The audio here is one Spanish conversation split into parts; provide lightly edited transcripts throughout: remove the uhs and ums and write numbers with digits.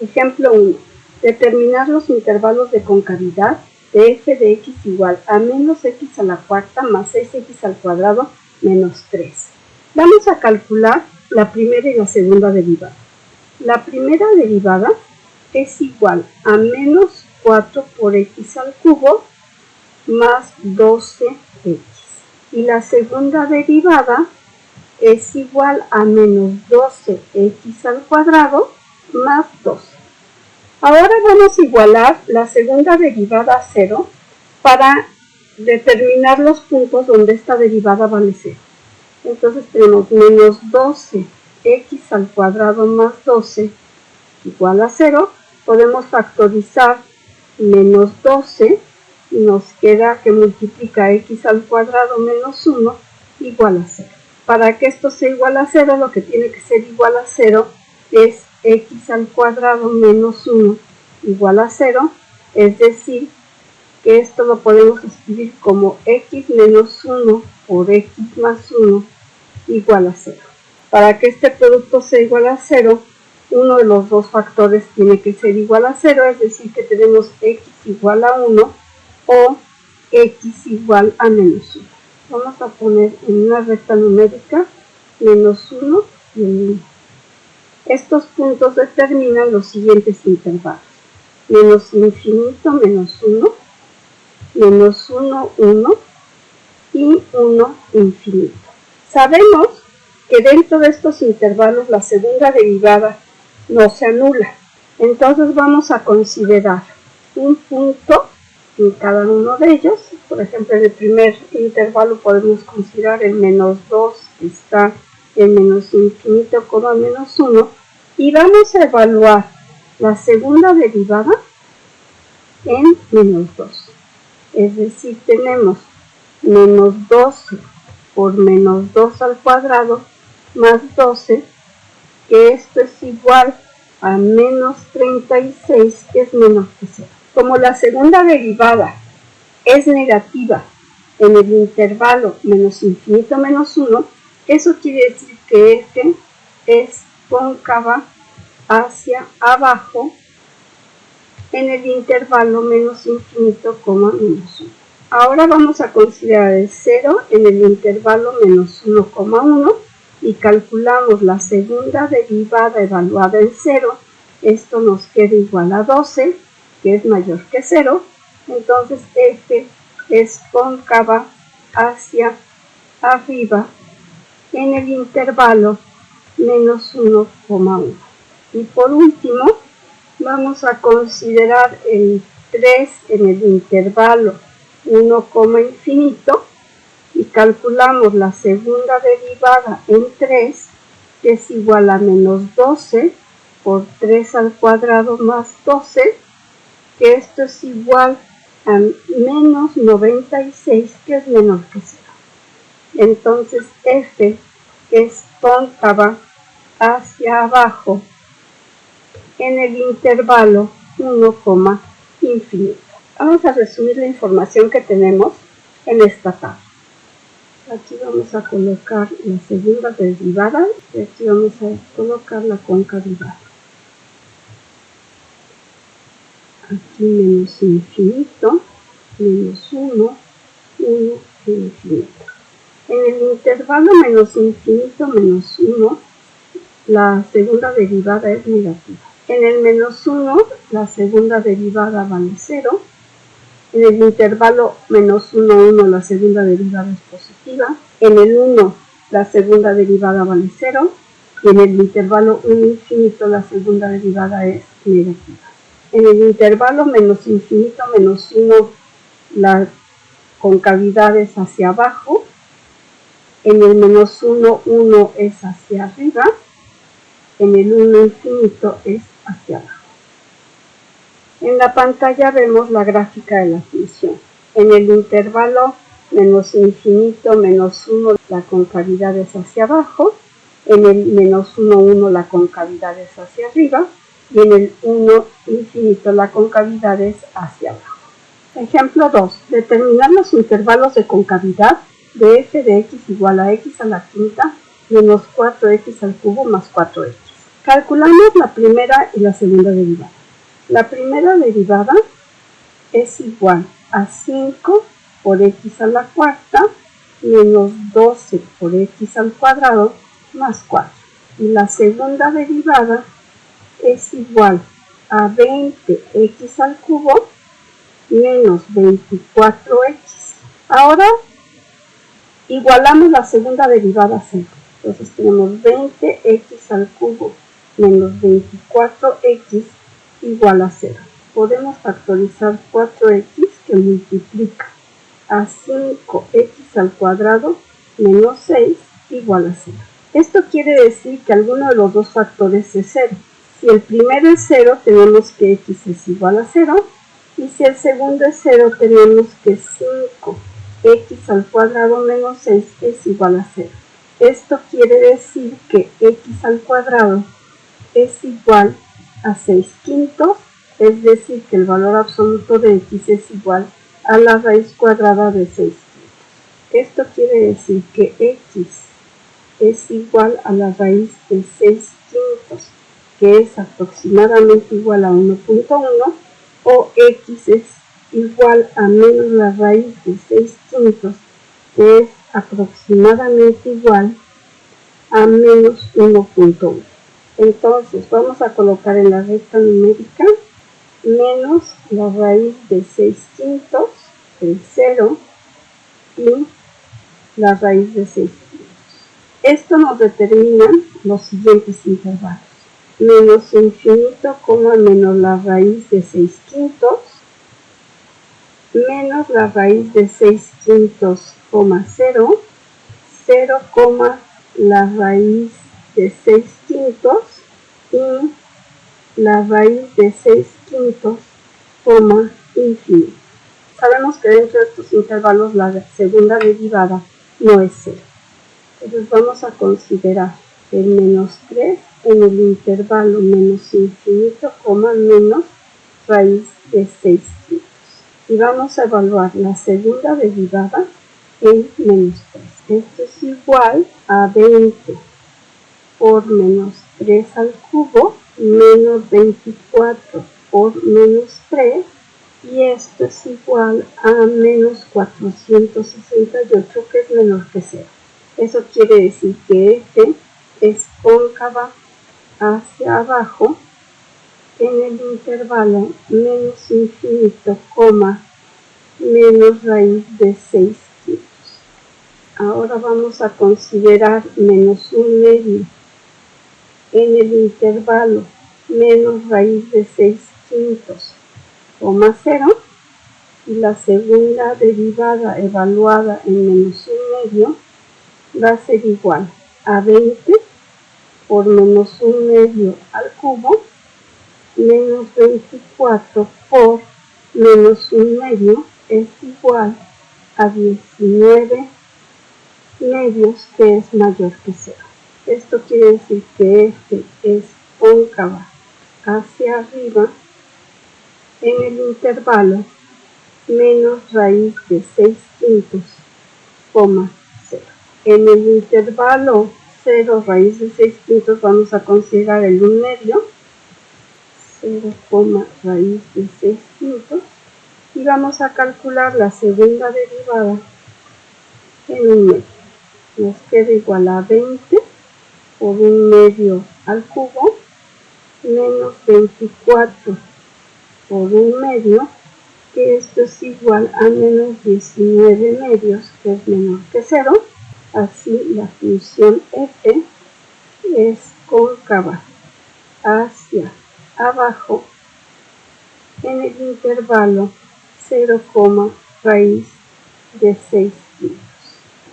Ejemplo 1. Determinar los intervalos de concavidad de f de x igual a menos x a la cuarta más 6x al cuadrado menos 3. Vamos a calcular la primera y la segunda derivada. La primera derivada es igual a menos 4 por x al cubo más 12x. Y la segunda derivada es igual a menos 12x al cuadrado más 12. Ahora vamos a igualar la segunda derivada a 0 para determinar los puntos donde esta derivada vale 0. Entonces tenemos menos 12x al cuadrado más 12 igual a 0. Podemos factorizar menos 12 y nos queda que multiplica x al cuadrado menos 1 igual a 0. Para que esto sea igual a 0, lo que tiene que ser igual a 0 es x al cuadrado menos 1 igual a 0, es decir, que esto lo podemos escribir como x menos 1 por x más 1 igual a 0. Para que este producto sea igual a 0, uno de los dos factores tiene que ser igual a 0, es decir, que tenemos x igual a 1 o x igual a menos 1. Vamos a poner en una recta numérica menos 1 y 1. Estos puntos determinan los siguientes intervalos. Menos infinito, menos 1, menos 1, 1 y 1, infinito. Sabemos que dentro de estos intervalos la segunda derivada no se anula. Entonces vamos a considerar un punto en cada uno de ellos. Por ejemplo, en el primer intervalo podemos considerar el menos 2, que está en menos infinito, menos 1. Y vamos a evaluar la segunda derivada en menos 2. Es decir, tenemos menos 12 por menos 2 al cuadrado más 12, que esto es igual a menos 36, que es menor que 0. Como la segunda derivada es negativa en el intervalo menos infinito menos 1, eso quiere decir que f es cóncava hacia abajo en el intervalo menos infinito, menos 1. Ahora vamos a considerar el 0 en el intervalo menos 1,1 y calculamos la segunda derivada evaluada en 0. Esto nos queda igual a 12, que es mayor que 0. Entonces f es cóncava hacia arriba en el intervalo menos 1,1. Y por último, vamos a considerar el 3 en el intervalo 1, infinito y calculamos la segunda derivada en 3, que es igual a menos 12 por 3 al cuadrado más 12, que esto es igual a menos 96, que es menor que 0. Entonces f es cóncava hacia abajo en el intervalo 1, infinito. Vamos a resumir la información que tenemos en esta tabla. Aquí vamos a colocar la segunda derivada y aquí vamos a colocar la concavidad. Aquí menos infinito, menos 1, 1 e infinito. En el intervalo menos infinito menos 1, la segunda derivada es negativa. En el menos 1, la segunda derivada vale 0. En el intervalo menos 1, 1, la segunda derivada es positiva. En el 1, la segunda derivada vale 0. Y en el intervalo 1, infinito, la segunda derivada es negativa. En el intervalo menos infinito, menos 1, la concavidad es hacia abajo. En el menos 1, 1 es hacia arriba. En el 1, infinito, es hacia abajo. En la pantalla vemos la gráfica de la función. En el intervalo menos infinito, menos 1, la concavidad es hacia abajo. En el menos 1, 1, la concavidad es hacia arriba. Y en el 1, infinito, la concavidad es hacia abajo. Ejemplo 2. Determinar los intervalos de concavidad de f de x igual a x a la quinta menos 4x al cubo más 4x. Calculamos la primera y la segunda derivada. La primera derivada es igual a 5 por x a la cuarta menos 12 por x al cuadrado más 4. Y la segunda derivada es igual a 20x al cubo menos 24x. Ahora igualamos la segunda derivada a 0. Entonces tenemos 20x al cubo menos 24x igual a 0. Podemos factorizar 4x que multiplica a 5x al cuadrado menos 6 igual a 0. Esto quiere decir que alguno de los dos factores es 0. Si el primero es 0, tenemos que x es igual a 0. Y si el segundo es 0, tenemos que 5x al cuadrado menos 6 es igual a 0. Esto quiere decir que x al cuadrado es igual a 6 quintos, es decir, que el valor absoluto de x es igual a la raíz cuadrada de 6 quintos. Esto quiere decir que x es igual a la raíz de 6 quintos, que es aproximadamente igual a 1.1, o x es igual a menos la raíz de 6 quintos, que es aproximadamente igual a menos 1.1. Entonces vamos a colocar en la recta numérica menos la raíz de 6 quintos, el 0, y la raíz de 6 quintos. Esto nos determina los siguientes intervalos. Menos infinito, menos la raíz de 6 quintos, menos la raíz de 6 quintos, 0, 0, la raíz de 6 quintos y la raíz de 6 quintos, infinito. Sabemos que dentro de estos intervalos la segunda derivada no es 0. Entonces vamos a considerar el menos 3 en el intervalo menos infinito, menos raíz de 6 quintos. Y vamos a evaluar la segunda derivada en menos 3. Esto es igual a 20 por menos 3 al cubo menos 24 por menos 3, y esto es igual a menos 468, que es menor que 0. Eso quiere decir que f es cóncava hacia abajo en el intervalo menos infinito, menos raíz de 6 quintos. Ahora vamos a considerar menos 1/2 en el intervalo menos raíz de 6 quintos, 0, y la segunda derivada evaluada en menos 1/2 va a ser igual a 20 por menos 1/2 al cubo menos 24 por menos 1/2 es igual a 19 medios, que es mayor que 0. Esto quiere decir que f es cóncava hacia arriba en el intervalo menos raíz de 6 quintos, 0. En el intervalo 0 raíz de 6 quintos vamos a considerar el 1/2, 0, raíz de 6 quintos, y vamos a calcular la segunda derivada en 1/2. Nos queda igual a 20 por 1/2 al cubo menos 24 por 1/2, que esto es igual a menos 19 medios, que es menor que 0. Así la función f es cóncava hacia abajo en el intervalo 0, raíz de 6 quintos.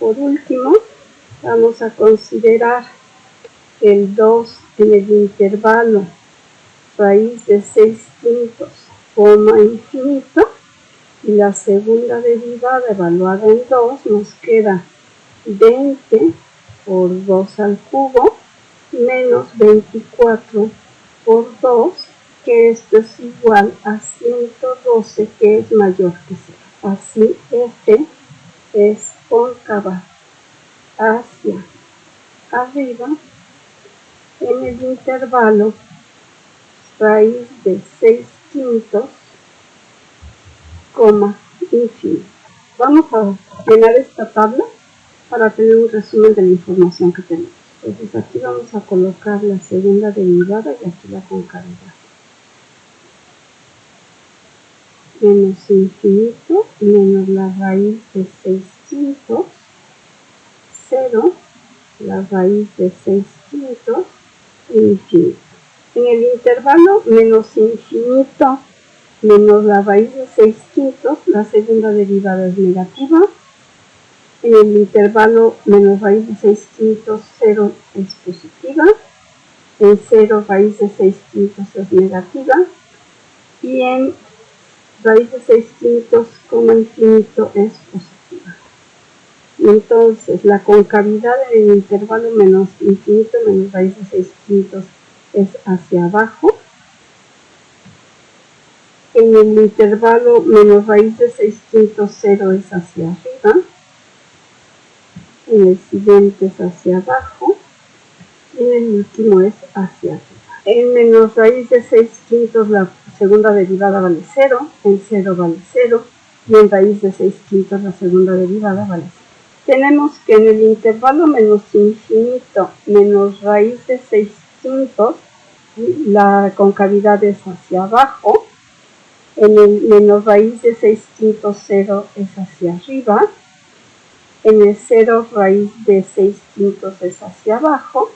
Por último, vamos a considerar el 2 en el intervalo raíz de 6 quintos, infinito, y la segunda derivada evaluada en 2 nos queda 20 por 2 al cubo menos 24 por 2, que esto es igual a 112, que es mayor que 0. Así f es cóncava hacia arriba en el intervalo raíz de 6/5, coma infinito. Vamos a llenar esta tabla para tener un resumen de la información que tenemos. Entonces aquí vamos a colocar la segunda derivada y aquí la concavidad. Menos infinito menos la raíz de 6/5, 0, la raíz de 6/5 e infinito. En el intervalo menos infinito menos la raíz de 6/5, la segunda derivada es negativa. En el intervalo menos raíz de 6/5, 0 es positiva. En 0 raíz de 6/5 es negativa. Y en raíz de 6/5, coma infinito es positiva. Y entonces la concavidad en el intervalo menos infinito menos raíz de 6/5 es hacia abajo. En el intervalo menos raíz de 6/5, 0 es hacia arriba. En el siguiente es hacia abajo. Y en el último es hacia arriba. En menos raíz de 6/5 la segunda derivada vale 0. En 0 vale 0. Y en raíz de 6/5 la segunda derivada vale 0. Tenemos que en el intervalo menos infinito menos raíz de 6/5 la concavidad es hacia abajo. En el menos raíz de 6/5, 0 es hacia arriba. En el 0 raíz de 6/5 es hacia abajo.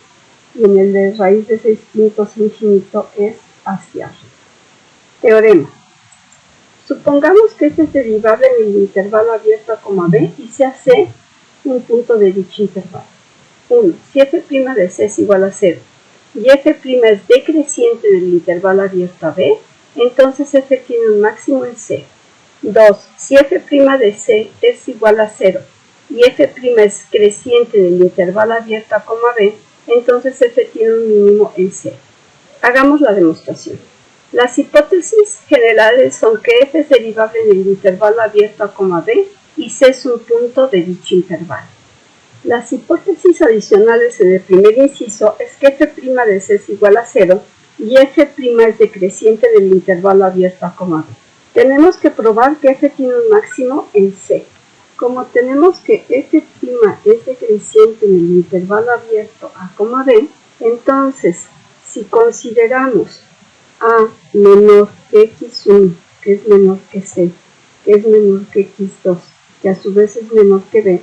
Y en el de raíz de 6/5 infinito es hacia arriba. Teorema. Supongamos que f es derivable en el intervalo abierto a coma b y sea c un punto de dicho intervalo. 1. Si f' de c es igual a 0 y f' es decreciente en el intervalo abierto a b, entonces f tiene un máximo en c. 2. Si f' de c es igual a 0 y f' es creciente en el intervalo abierto a coma b, entonces f tiene un mínimo en c. Hagamos la demostración. Las hipótesis generales son que f es derivable en el intervalo abierto a coma b y c es un punto de dicho intervalo. Las hipótesis adicionales en el primer inciso es que f' de c es igual a 0 y f' es decreciente en el intervalo abierto a coma b. Tenemos que probar que f tiene un máximo en c. Como tenemos que f' es decreciente en el intervalo abierto a coma b, entonces si consideramos a menor que x1, que es menor que c, que es menor que x2, que a su vez es menor que b,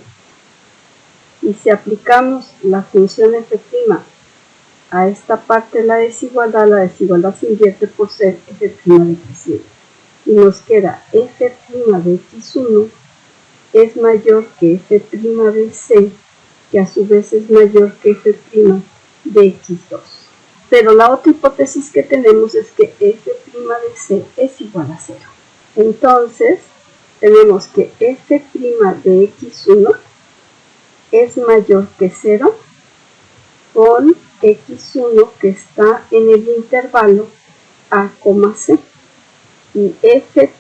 y si aplicamos la función f' a esta parte de la desigualdad se invierte por ser f' decreciente. Y nos queda f' de x1 es mayor que f' de c, que a su vez es mayor que f' de x2. Pero la otra hipótesis que tenemos es que f' de c es igual a 0. Entonces, tenemos que f' de x1 es mayor que 0 con x1 que está en el intervalo a, c. Y f'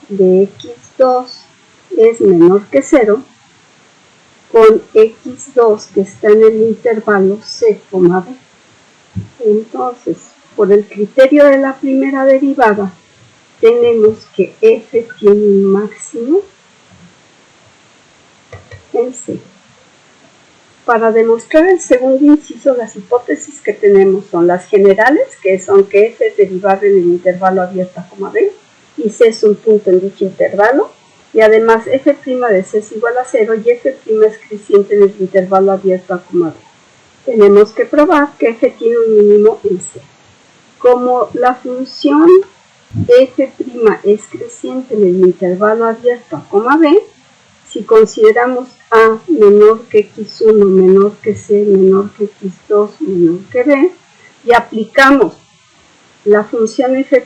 de x2 es menor que 0 con x2 que está en el intervalo c, b. Entonces, por el criterio de la primera derivada, tenemos que f tiene un máximo en c. Para demostrar el segundo inciso, las hipótesis que tenemos son las generales, que son que f es derivable en el intervalo abierto a coma b y c es un punto en dicho intervalo, y además f' de c es igual a 0 y f' es creciente en el intervalo abierto a coma b. Tenemos que probar que f tiene un mínimo en c. Como la función f' es creciente en el intervalo abierto a coma b, si consideramos a menor que x1, menor que c, menor que x2, menor que b, y aplicamos la función f'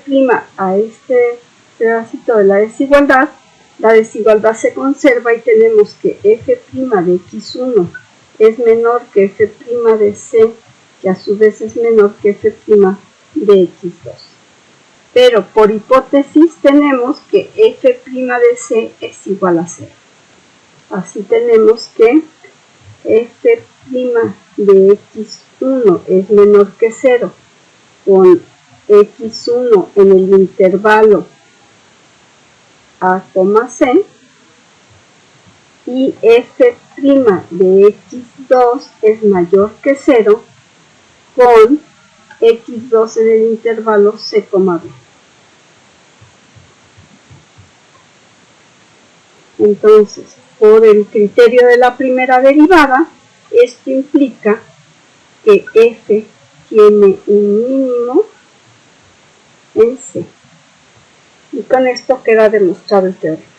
a este pedacito de la desigualdad se conserva y tenemos que f' de x1 es menor que f' de c, que a su vez es menor que f' de x2. Pero por hipótesis tenemos que f' de c es igual a 0. Así tenemos que f' de x1 es menor que 0 con x1 en el intervalo a, c, y f' de x2 es mayor que 0 con x2 en el intervalo c, b. Entonces, por el criterio de la primera derivada, esto implica que f tiene un mínimo en c. Y con esto queda demostrado el teorema.